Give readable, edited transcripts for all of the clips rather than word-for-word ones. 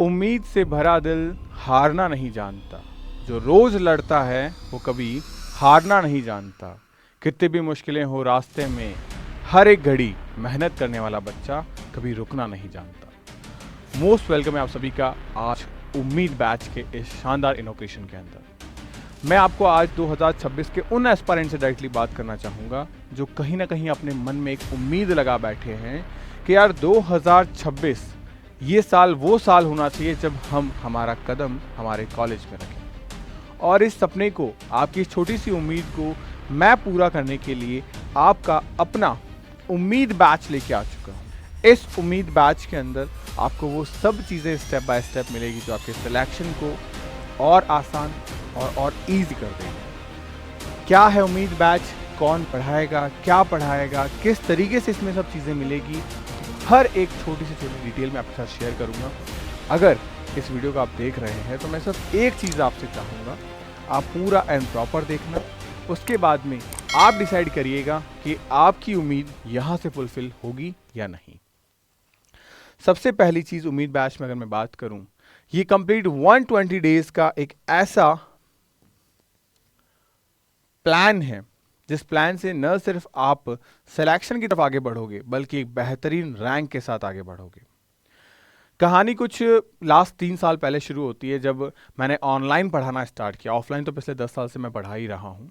उम्मीद से भरा दिल हारना नहीं जानता। जो रोज लड़ता है वो कभी हारना नहीं जानता। कितनी भी मुश्किलें हो रास्ते में, हर एक घड़ी मेहनत करने वाला बच्चा कभी रुकना नहीं जानता। मोस्ट वेलकम है आप सभी का आज उम्मीद बैच के इस शानदार इनोग्रेशन के अंदर। मैं आपको आज 2026 के उन एस्पायरेंट से डायरेक्टली बात करना चाहूँगा जो कहीं ना कहीं अपने मन में एक उम्मीद लगा बैठे हैं कि यार 2026 ये साल वो साल होना चाहिए जब हम हमारा कदम हमारे कॉलेज में रखें। और इस सपने को, आपकी इस छोटी सी उम्मीद को मैं पूरा करने के लिए आपका अपना उम्मीद बैच लेके आ चुका हूँ। इस उम्मीद बैच के अंदर आपको वो सब चीज़ें स्टेप बाय स्टेप मिलेगी जो आपके सिलेक्शन को और आसान और ईजी कर देंगे। क्या है उम्मीद बैच, कौन पढ़ाएगा, क्या पढ़ाएगा, किस तरीके से इसमें सब चीज़ें मिलेगी, हर एक छोटी से छोटी डिटेल मैं आपके साथ शेयर करूंगा। अगर इस वीडियो को आप देख रहे हैं तो मैं सिर्फ एक चीज़ आपसे चाहूँगा, आप पूरा एंड प्रॉपर देखना। उसके बाद में आप डिसाइड करिएगा कि आपकी उम्मीद यहाँ से फुलफिल होगी या नहीं। सबसे पहली चीज़ उम्मीद बैच में अगर मैं बात करूँ, ये कंप्लीट 120 डेज का एक ऐसा प्लान है जिस प्लान से न सिर्फ आप सिलेक्शन की तरफ आगे बढ़ोगे बल्कि एक बेहतरीन रैंक के साथ आगे बढ़ोगे। कहानी कुछ लास्ट 3 साल पहले शुरू होती है जब मैंने ऑनलाइन पढ़ाना स्टार्ट किया। ऑफलाइन तो पिछले 10 साल से मैं पढ़ा ही रहा हूँ,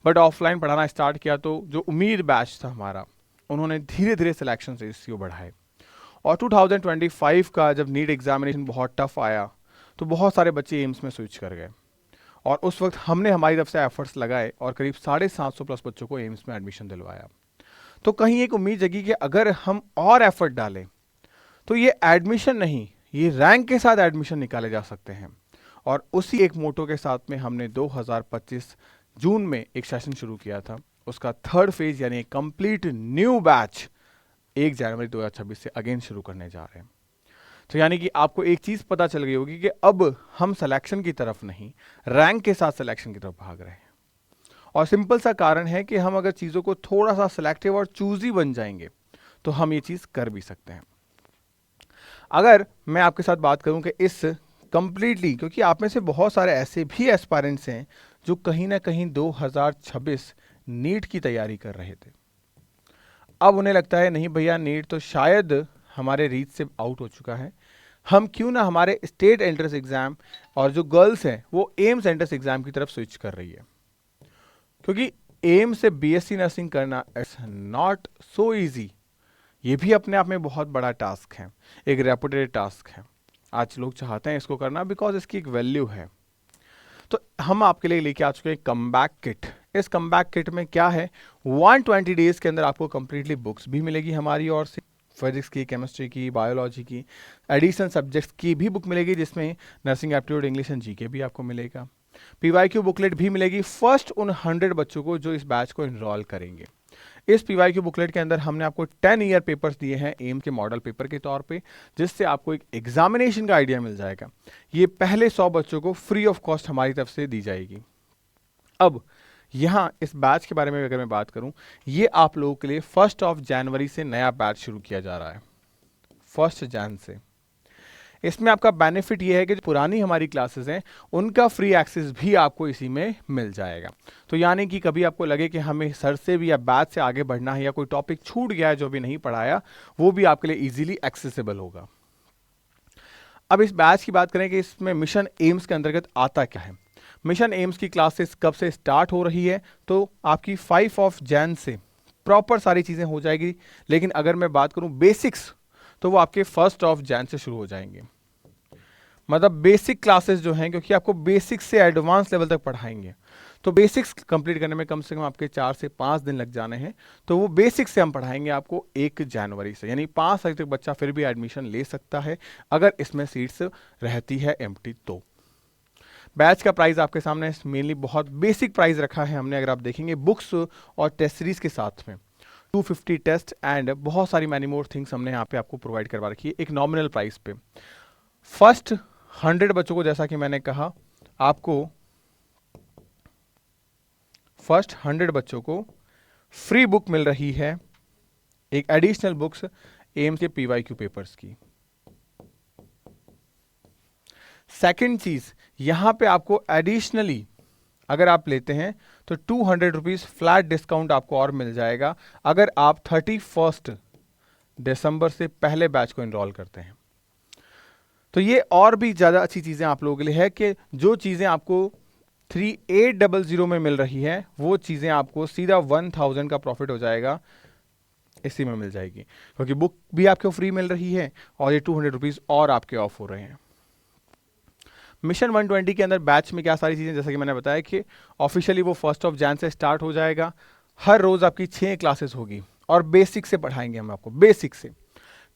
बट ऑफलाइन पढ़ाना स्टार्ट किया तो जो उम्मीद बैच था हमारा, उन्होंने धीरे धीरे सिलेक्शन रेशियो बढ़ाए। और 2025 का जब नीट एग्जामिनेशन बहुत टफ आया तो बहुत सारे बच्चे एम्स में स्विच कर गए। और उस वक्त हमने हमारी तरफ से एफर्ट्स लगाए और करीब 750 प्लस बच्चों को एम्स में एडमिशन दिलवाया। तो कहीं एक उम्मीद जगी कि अगर हम और एफर्ट डालें तो ये एडमिशन नहीं, ये रैंक के साथ एडमिशन निकाले जा सकते हैं। और उसी एक मोटो के साथ में हमने 2025 जून में एक सेशन शुरू किया था। उसका थर्ड फेज यानी कंप्लीट न्यू बैच 1 जनवरी 2026 से अगेन शुरू करने जा रहे हैं। तो यानी कि आपको एक चीज पता चल गई होगी कि अब हम सिलेक्शन की तरफ नहीं, रैंक के साथ सिलेक्शन की तरफ भाग रहे हैं। और सिंपल सा कारण है कि हम अगर चीजों को थोड़ा सा सिलेक्टिव और चूजी बन जाएंगे तो हम ये चीज कर भी सकते हैं। अगर मैं आपके साथ बात करूं कि इस कंप्लीटली, क्योंकि आप में से बहुत सारे ऐसे भी एस्पायरेंट्स हैं जो कहीं ना कहीं 2026 नीट की तैयारी कर रहे थे। अब उन्हें लगता है नहीं भैया, नीट तो शायद हमारे रीच से आउट हो चुका है, हम क्यों ना हमारे स्टेट एंट्रेंस एग्जाम और जो गर्ल्स हैं वो एम्स एंट्रेंस एग्जाम की तरफ स्विच कर रही है। क्योंकि एम से बीएससी नर्सिंग करना इट्स नॉट सो इजी। ये भी अपने आप में बहुत बड़ा टास्क है, एक रेपुटेड टास्क है। आज लोग चाहते हैं इसको करना बिकॉज इसकी एक वैल्यू है। तो हम आपके लिए लेके आ चुके हैं कमबैक किट। इस कमबैक किट में क्या है, 120 डेज के अंदर आपको कंप्लीटली बुक्स भी मिलेगी हमारी ओर से, फिजिक्स की, केमिस्ट्री की, बायोलॉजी की, एडिशनल सब्जेक्ट्स की भी बुक मिलेगी जिसमें nursing aptitude, English and GK भी आपको मिलेगा। पीवाईक्यू बुकलेट भी मिलेगी फर्स्ट उन 100 बच्चों को जो इस बैच को इनरोल करेंगे। इस पीवाईक्यू बुकलेट के अंदर हमने आपको 10 ईयर पेपर्स दिए हैं एम के मॉडल पेपर के तौर पे, जिससे आपको एक एग्जामिनेशन का आइडिया मिल जाएगा। ये पहले 100 बच्चों को फ्री ऑफ कॉस्ट हमारी तरफ से दी जाएगी। अब यहाँ इस बैच के बारे में अगर मैं बात करूं, ये आप लोगों के लिए 1 जनवरी से नया बैच शुरू किया जा रहा है। 1 जन से इसमें आपका बेनिफिट ये है कि जो पुरानी हमारी क्लासेस हैं उनका फ्री एक्सेस भी आपको इसी में मिल जाएगा। तो यानी कि कभी आपको लगे कि हमें सर से भी या बैच से आगे बढ़ना है या कोई टॉपिक छूट गया है जो भी नहीं पढ़ाया, वो भी आपके लिए इजीली एक्सेसिबल होगा। अब इस बैच की बात करें कि इसमें मिशन एम्स के अंतर्गत आता क्या है। मिशन एम्स की क्लासेस कब से स्टार्ट हो रही है, तो आपकी 5 जन से प्रॉपर सारी चीज़ें हो जाएगी। लेकिन अगर मैं बात करूं बेसिक्स, तो वो आपके 1 जन से शुरू हो जाएंगे। मतलब बेसिक क्लासेस जो हैं, क्योंकि आपको बेसिक्स से एडवांस लेवल तक पढ़ाएंगे, तो बेसिक्स कंप्लीट करने में कम से कम आपके 4 से 5 दिन लग जाने हैं। तो वो बेसिक्स से हम पढ़ाएंगे आपको 1 जनवरी से, यानी 5 तारीख तक बच्चा फिर भी एडमिशन ले सकता है अगर इसमें सीट्स रहती है एम्प्टी। तो बैच का प्राइस आपके सामने मेनली बहुत बेसिक प्राइस रखा है हमने। अगर आप देखेंगे बुक्स और टेस्ट सीरीज के साथ में 250 टेस्ट एंड बहुत सारी मैनी मोर थिंग्स हमने यहाँ पे आपको प्रोवाइड करवा रखी है एक नॉमिनल प्राइस पे। फर्स्ट 100 बच्चों को, जैसा कि मैंने कहा, आपको फर्स्ट 100 बच्चों को फ्री बुक मिल रही है, एक एडिशनल बुक्स एम्स के पीवाईक्यू पेपर्स की। सेकेंड चीज, यहां पे आपको एडिशनली अगर आप लेते हैं तो 200 रुपीज फ्लैट डिस्काउंट आपको और मिल जाएगा अगर आप 31 दिसंबर से पहले बैच को इनरोल करते हैं। तो ये और भी ज्यादा अच्छी चीजें आप लोगों के लिए है कि जो चीजें आपको 3800 में मिल रही है वो चीजें आपको सीधा 1000 का प्रॉफिट हो जाएगा, इसी में मिल जाएगी, क्योंकि बुक भी आपको फ्री मिल रही है और ये 200 रुपीज और आपके ऑफ हो रहे हैं। मिशन 120 के अंदर बैच में क्या सारी चीजें, जैसा कि मैंने बताया कि ऑफिशियली वो 1 जनवरी से स्टार्ट हो जाएगा। हर रोज आपकी 6 क्लासेस होगी और बेसिक से पढ़ाएंगे हम आपको, बेसिक से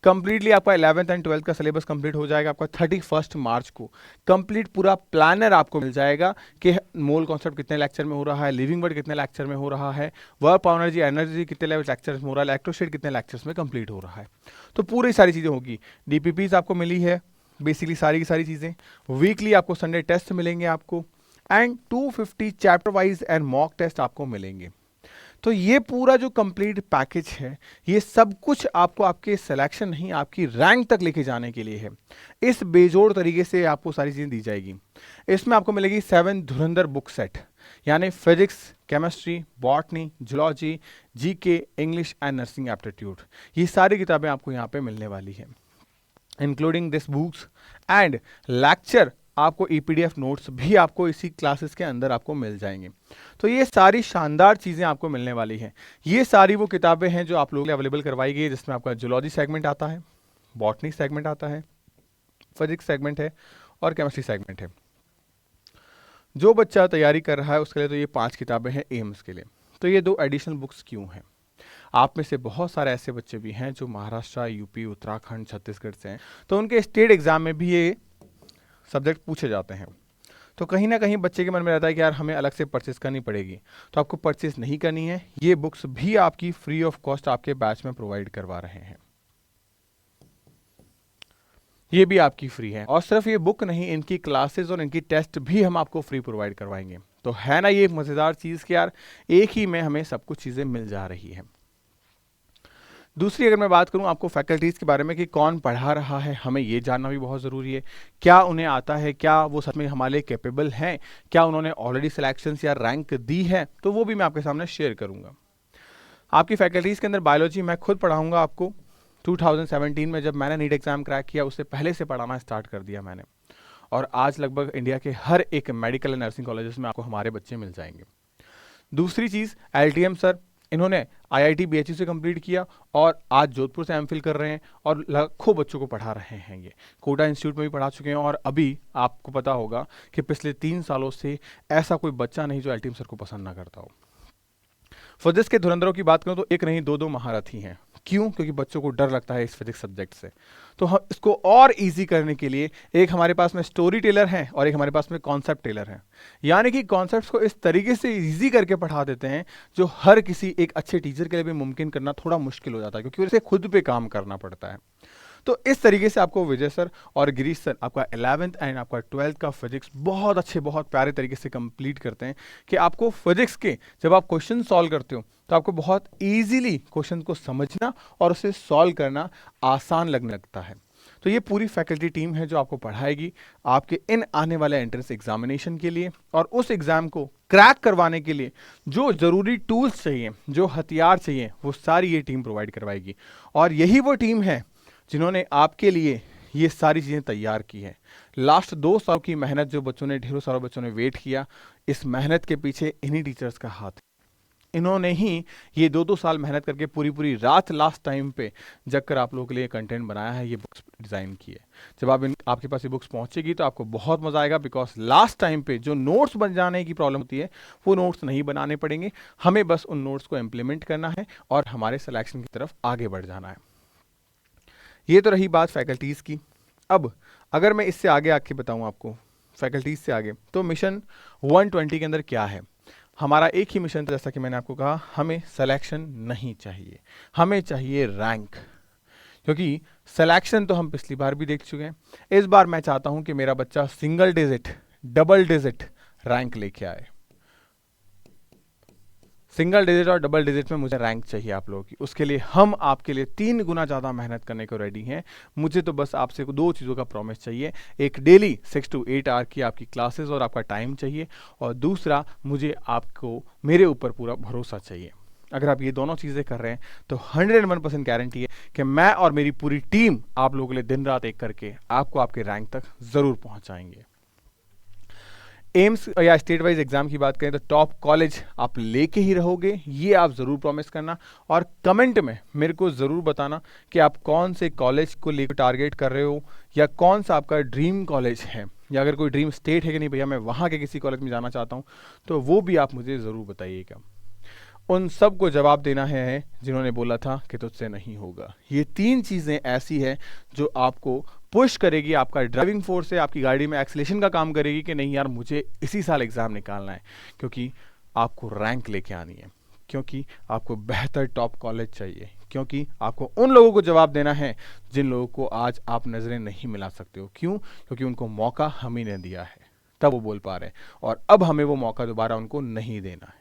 कंप्लीटली आपका 11th एंड 12th का सिलेबस कंप्लीट हो जाएगा आपका 31 मार्च को। कंप्लीट पूरा प्लानर आपको मिल जाएगा कि मोल कॉन्सेप्ट कितने लेक्चर में हो रहा है, लिविंग वर्ड कितने लेक्चर में हो रहा है, वर्क पावर एनर्जी कितने लेक्चर में हो रहा है, इलेक्ट्रोस्टेट कितने लेक्चर्स में कंप्लीट हो रहा है। तो पूरी सारी चीज़ें होगी। डीपीपीज आपको मिली है, बेसिकली सारी की सारी चीज़ें। वीकली आपको संडे टेस्ट मिलेंगे आपको, and 250 chapter wise and mock test आपको मिलेंगे। तो ये पूरा जो कंप्लीट पैकेज है, ये सब कुछ आपको आपके सिलेक्शन नहीं, आपकी रैंक तक लेके जाने के लिए है। इस बेजोड़ तरीके से आपको सारी चीज़ें दी जाएगी। इसमें आपको मिलेगी 7 धुरंधर बुक सेट, यानी physics, chemistry, botany, zoology, GK, English and nursing aptitude. ये सारी किताबें आपको यहाँ पे मिलने वाली है, including this books and lecture. आपको ईपीडीएफ नोट्स भी आपको इसी क्लासेस के अंदर आपको मिल जाएंगे। तो ये सारी शानदार चीज़ें आपको मिलने वाली हैं। ये सारी वो किताबें हैं जो आप लोगों के लिए अवेलेबल करवाई गई है, जिसमें आपका जूलॉजी सेगमेंट आता है, बॉटनी सेगमेंट आता है, फिजिक्स सेगमेंट है और केमिस्ट्री सेगमेंट है। जो बच्चा तैयारी कर रहा है उसके लिए तो ये 5 किताबें हैं एम्स के लिए। तो ये 2 एडिशनल बुक्स क्यों हैं? आप में से बहुत सारे ऐसे बच्चे भी हैं जो महाराष्ट्र, यूपी, उत्तराखंड, छत्तीसगढ़ से हैं, तो उनके स्टेट एग्जाम में भी ये सब्जेक्ट पूछे जाते हैं। तो कहीं ना कहीं बच्चे के मन में रहता है कि यार हमें अलग से परचेस करनी पड़ेगी, तो आपको परचेस नहीं करनी है। ये बुक्स भी आपकी फ्री ऑफ कॉस्ट आपके बैच में प्रोवाइड करवा रहे हैं, ये भी आपकी फ्री है। और सिर्फ ये बुक नहीं, इनकी क्लासेस और इनकी टेस्ट भी हम आपको फ्री प्रोवाइड करवाएंगे। तो है ना ये एक मजेदार चीज कि यार एक ही में हमें सब कुछ चीजें मिल जा रही है। दूसरी अगर मैं बात करूं आपको फैकल्टीज़ के बारे में कि कौन पढ़ा रहा है, हमें ये जानना भी बहुत ज़रूरी है। क्या उन्हें आता है, क्या वो सच में हमारे लिए कैपेबल हैं, क्या उन्होंने ऑलरेडी सिलेक्शंस या रैंक दी है, तो वो भी मैं आपके सामने शेयर करूंगा। आपकी फैकल्टीज़ के अंदर बायोलॉजी मैं खुद पढ़ाऊंगा आपको। 2017 में जब मैंने नीट एग्जाम क्रैक किया, उससे पहले से पढ़ाना स्टार्ट कर दिया मैंने, और आज लगभग इंडिया के हर एक मेडिकल एंड नर्सिंग कॉलेजेस में आपको हमारे बच्चे मिल जाएंगे। दूसरी चीज़, LTM सर, इन्होंने IIT BHU से कंप्लीट किया और आज जोधपुर से MPhil कर रहे हैं और लाखों बच्चों को पढ़ा रहे हैं। ये कोटा इंस्टीट्यूट में भी पढ़ा चुके हैं, और अभी आपको पता होगा कि पिछले 3 सालों से ऐसा कोई बच्चा नहीं जो LTM सर को पसंद ना करता हो। फिजिक्स के धुरंधरों की बात करूं तो एक नहीं 2 महारथी हैं। क्यों? क्योंकि बच्चों को डर लगता है इस फिजिक्स सब्जेक्ट से। तो हम इसको और इजी करने के लिए एक हमारे पास में स्टोरी टेलर है और एक हमारे पास में कॉन्सेप्ट टेलर है, यानी कि कॉन्सेप्ट्स को इस तरीके से इजी करके पढ़ा देते हैं जो हर किसी एक अच्छे टीचर के लिए भी मुमकिन करना थोड़ा मुश्किल हो जाता है, क्योंकि उसे खुद पे काम करना पड़ता है। तो इस तरीके से आपको विजय सर और गिरीश सर आपका 11th एंड आपका 12th का फिजिक्स बहुत अच्छे, बहुत प्यारे तरीके से कंप्लीट करते हैं कि आपको फिजिक्स के जब आप क्वेश्चन सॉल्व करते हो तो आपको बहुत इजीली क्वेश्चन को समझना और उसे सॉल्व करना आसान लगने लगता है। तो ये पूरी फैकल्टी टीम है जो आपको पढ़ाएगी आपके इन आने वाले एंट्रेंस एग्जामिनेशन के लिए, और उस एग्जाम को क्रैक करवाने के लिए जो जरूरी टूल्स चाहिए, जो हथियार चाहिए, वो सारी ये टीम प्रोवाइड करवाएगी। और यही वो टीम है जिन्होंने आपके लिए ये सारी चीज़ें तैयार की है। लास्ट 2 साल की मेहनत जो बच्चों ने, ढेरों सारे बच्चों ने वेट किया, इस मेहनत के पीछे इन्हीं टीचर्स का हाथ है। इन्होंने ही ये 2 साल मेहनत करके पूरी रात लास्ट टाइम पे जगकर आप लोगों के लिए कंटेंट बनाया है, ये बुक्स डिज़ाइन की है। जब आपके पास ये बुक्स पहुंचेगी तो आपको बहुत मजा आएगा, बिकॉज लास्ट टाइम पे जो नोट्स बन जाने की प्रॉब्लम होती है वो नोट्स नहीं बनाने पड़ेंगे, हमें बस उन नोट्स को इम्प्लीमेंट करना है और हमारे सिलेक्शन की तरफ आगे बढ़ जाना है। ये तो रही बात फैकल्टीज़ की। अब अगर मैं इससे आगे आके बताऊं आपको फैकल्टीज़ से आगे, तो मिशन 120 के अंदर क्या है। हमारा एक ही मिशन था, जैसा कि मैंने आपको कहा, हमें सिलेक्शन नहीं चाहिए, हमें चाहिए रैंक। क्योंकि सिलेक्शन तो हम पिछली बार भी देख चुके हैं, इस बार मैं चाहता हूं कि मेरा बच्चा single digit, double digit rank लेके आए। सिंगल डिजिट और डबल डिजिट में मुझे रैंक चाहिए आप लोगों की। उसके लिए हम आपके लिए 3 गुना ज़्यादा मेहनत करने को रेडी हैं। मुझे तो बस आपसे 2 चीज़ों का प्रॉमिस चाहिए। एक, डेली 6 to 8 आवर की आपकी क्लासेस और आपका टाइम चाहिए, और दूसरा, मुझे आपको मेरे ऊपर पूरा भरोसा चाहिए। अगर आप ये दोनों चीज़ें कर रहे हैं तो 101% गारंटी है कि मैं और मेरी पूरी टीम आप लोगों के लिए दिन रात एक करके आपको आपके रैंक तक ज़रूर पहुंचाएंगे। एम्स या स्टेट वाइज एग्जाम की बात करें तो टॉप कॉलेज आप लेके ही रहोगे, ये आप ज़रूर प्रॉमिस करना। और कमेंट में मेरे को ज़रूर बताना कि आप कौन से कॉलेज को लेकर टारगेट कर रहे हो, या कौन सा आपका ड्रीम कॉलेज है, या अगर कोई ड्रीम स्टेट है कि नहीं भैया मैं वहाँ के किसी कॉलेज में जाना चाहता हूँ, तो वो भी आप मुझे ज़रूर बताइएगा। उन सब को जवाब देना है जिन्होंने बोला था कि तुझसे नहीं होगा। ये 3 चीज़ें ऐसी हैं जो आपको पुश करेगी, आपका ड्राइविंग फोर्स है, आपकी गाड़ी में एक्सीलेशन का काम करेगी कि नहीं यार मुझे इसी साल एग्ज़ाम निकालना है, क्योंकि आपको रैंक लेके आनी है, क्योंकि आपको बेहतर टॉप कॉलेज चाहिए, क्योंकि आपको उन लोगों को जवाब देना है जिन लोगों को आज आप नज़रें नहीं मिला सकते हो। क्यों? क्योंकि उनको मौका हम ही ने दिया है, तब वो बोल पा रहे हैं, और अब हमें वो मौका दोबारा उनको नहीं देना है।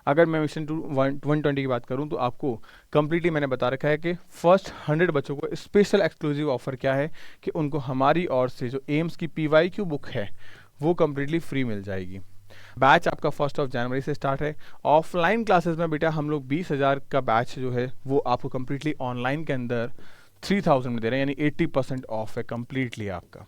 अगर मैं मिशन 120 की बात करूं तो आपको कंप्लीटली मैंने बता रखा है कि फर्स्ट 100 बच्चों को स्पेशल एक्सक्लूसिव ऑफर क्या है कि उनको हमारी ओर से जो एम्स की PYQ बुक है वो कंप्लीटली फ्री मिल जाएगी। बैच आपका 1 जनवरी से स्टार्ट है। ऑफलाइन क्लासेस में बेटा हम लोग 20,000 का बैच जो है वो आपको कंप्लीटली ऑनलाइन के अंदर 3000 में दे रहे हैं, यानी 80% ऑफ है कंप्लीटली आपका।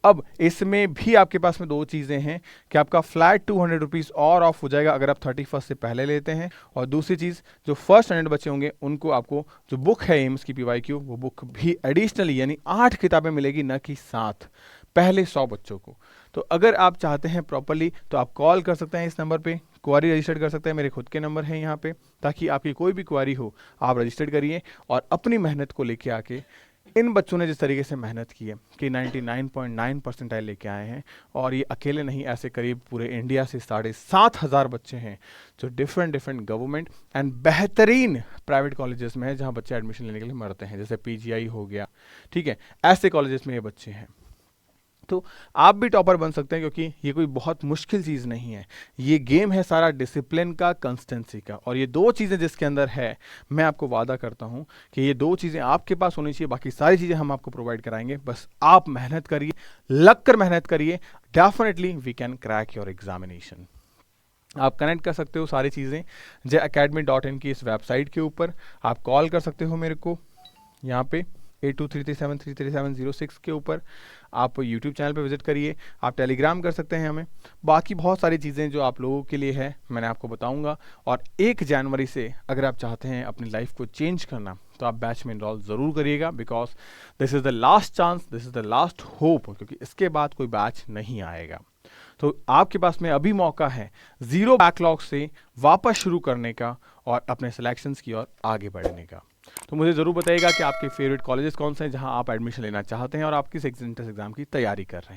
अब इसमें भी आपके पास में 2 चीज़ें हैं कि आपका फ्लैट 200 रुपीज़ और ऑफ हो जाएगा अगर आप 31 से पहले लेते हैं, और दूसरी चीज़ जो फर्स्ट 100 बच्चे होंगे उनको आपको जो बुक है एम्स की PYQ वो बुक भी एडिशनली यानी 8 किताबें मिलेगी, न कि 7, पहले 100 बच्चों को। तो अगर आप चाहते हैं प्रॉपरली तो आप कॉल कर सकते हैं इस नंबर पे, क्वारी रजिस्टर्ड कर सकते हैं, मेरे खुद के नंबर हैं यहाँ पे, ताकि आपकी कोई भी क्वारी हो आप रजिस्टर्ड करिए और अपनी मेहनत को लेके आके इन बच्चों ने जिस तरीके से मेहनत की है कि 99.9 परसेंटाइल लेके आए हैं, और ये अकेले नहीं, ऐसे करीब पूरे इंडिया से 7,500 बच्चे हैं जो डिफरेंट गवर्नमेंट एंड बेहतरीन प्राइवेट कॉलेजेस में है जहां बच्चे एडमिशन लेने के लिए मरते हैं, जैसे PGI हो गया, ठीक है, ऐसे कॉलेजेस में ये बच्चे हैं। तो आप भी टॉपर बन सकते हैं, क्योंकि ये कोई बहुत मुश्किल चीज़ नहीं है, ये गेम है सारा डिसिप्लिन का, कंसिस्टेंसी का, और ये 2 चीज़ें जिसके अंदर है, मैं आपको वादा करता हूँ कि ये 2 चीज़ें आपके पास होनी चाहिए, बाकी सारी चीज़ें हम आपको प्रोवाइड कराएंगे। बस आप मेहनत करिए, लग कर मेहनत करिए, definitely we can crack your examination. आप कनेक्ट कर सकते हो सारी चीज़ें jacademy.in की इस वेबसाइट के ऊपर, आप कॉल कर सकते हो मेरे को यहाँ पे 8233733706 के ऊपर, आप यूट्यूब चैनल पे विजिट करिए, आप टेलीग्राम कर सकते हैं हमें, बाकी बहुत सारी चीज़ें जो आप लोगों के लिए है मैंने आपको बताऊंगा। और 1 जनवरी से अगर आप चाहते हैं अपनी लाइफ को चेंज करना तो आप बैच में इनरोल ज़रूर करिएगा, because this is the last chance, this is the last hope, क्योंकि इसके बाद कोई बैच नहीं आएगा। तो आपके पास में अभी मौका है 0 बैकलॉग से वापस शुरू करने का और अपने सिलेक्शंस की ओर आगे बढ़ने का। तो मुझे ज़रूर बताइएगा कि आपके फेवरेट कॉलेजेस कौन से हैं जहां आप एडमिशन लेना चाहते हैं और आप किस एंट्रेंस एग्जाम की तैयारी कर रहे हैं।